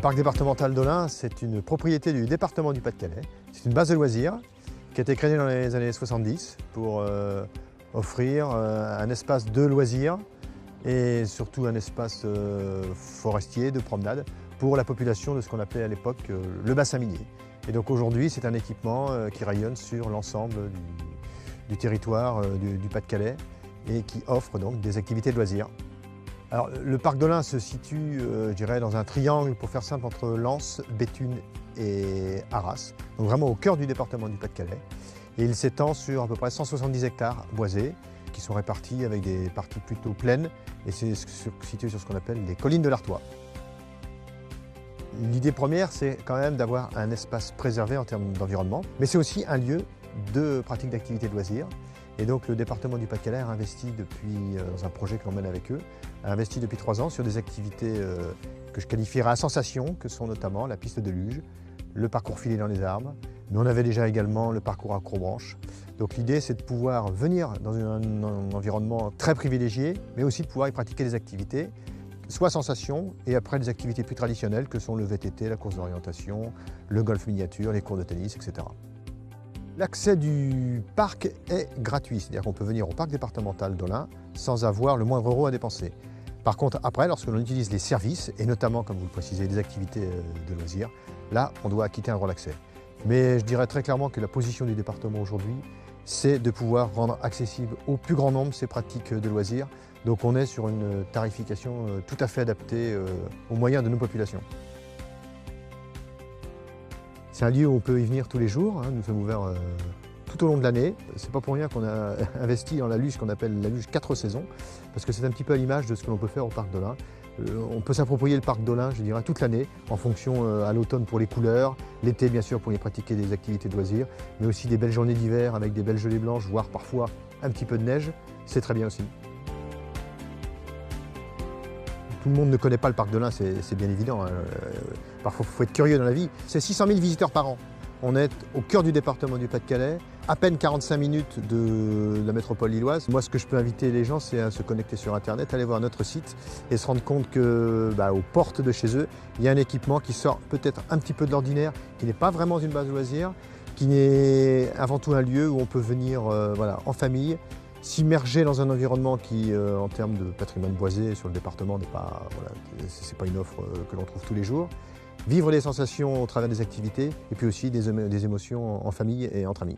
parc départemental d'Olin, c'est une propriété du département du Pas-de-Calais. C'est une base de loisirs qui a été créée dans les années 70 pour offrir un espace de loisirs et surtout un espace forestier de promenade pour la population de ce qu'on appelait à l'époque le bassin minier. Et donc aujourd'hui, c'est un équipement qui rayonne sur l'ensemble du territoire du Pas-de-Calais et qui offre donc des activités de loisirs. Alors, le parc d'Olin se situe, je dirais, dans un triangle, pour faire simple, entre Lens, Béthune et Arras, donc vraiment au cœur du département du Pas-de-Calais. Et il s'étend sur à peu près 170 hectares boisés, qui sont répartis avec des parties plutôt pleines, et c'est situé sur ce qu'on appelle les collines de l'Artois. L'idée première, c'est quand même d'avoir un espace préservé en termes d'environnement, mais c'est aussi un lieu de pratique d'activités de loisirs. Et donc le département du Pas-de-Calais a investi depuis, dans un projet que l'on mène avec eux, a investi depuis 3 ans sur des activités que je qualifierais à sensation, que sont notamment la piste de luge, le parcours filé dans les arbres, mais on avait déjà également le parcours acrobranche. Donc l'idée, c'est de pouvoir venir dans un environnement très privilégié, mais aussi de pouvoir y pratiquer des activités, soit sensation, et après des activités plus traditionnelles que sont le VTT, la course d'orientation, le golf miniature, les cours de tennis, etc. L'accès du parc est gratuit, c'est-à-dire qu'on peut venir au parc départemental d'Olin sans avoir le moindre euro à dépenser. Par contre, après, lorsque l'on utilise les services, et notamment, comme vous le précisez, des activités de loisirs, là, on doit acquitter un droit d'accès. Mais je dirais très clairement que la position du département aujourd'hui, c'est de pouvoir rendre accessible au plus grand nombre ces pratiques de loisirs. Donc on est sur une tarification tout à fait adaptée aux moyens de nos populations. C'est un lieu où on peut y venir tous les jours, nous sommes ouverts tout au long de l'année. C'est pas pour rien qu'on a investi dans la luge qu'on appelle la luge 4 saisons, parce que c'est un petit peu à l'image de ce que l'on peut faire au parc d'Olin. On peut s'approprier le parc d'Olin, je dirais, toute l'année, en fonction à l'automne pour les couleurs, l'été bien sûr pour y pratiquer des activités de loisirs, mais aussi des belles journées d'hiver avec des belles gelées blanches, voire parfois un petit peu de neige, c'est très bien aussi. Tout le monde ne connaît pas le parc d'Olin, c'est bien évident. Parfois, il faut être curieux dans la vie. C'est 600 000 visiteurs par an. On est au cœur du département du Pas-de-Calais, à peine 45 minutes de la métropole lilloise. Moi, ce que je peux inviter les gens, c'est à se connecter sur Internet, aller voir notre site et se rendre compte que, aux portes de chez eux, il y a un équipement qui sort peut-être un petit peu de l'ordinaire, qui n'est pas vraiment une base de loisirs, qui n'est avant tout un lieu où on peut venir en famille, s'immerger dans un environnement qui, en termes de patrimoine boisé sur le département, n'est pas, c'est pas une offre que l'on trouve tous les jours. Vivre les sensations au travers des activités et puis aussi des émotions en famille et entre amis.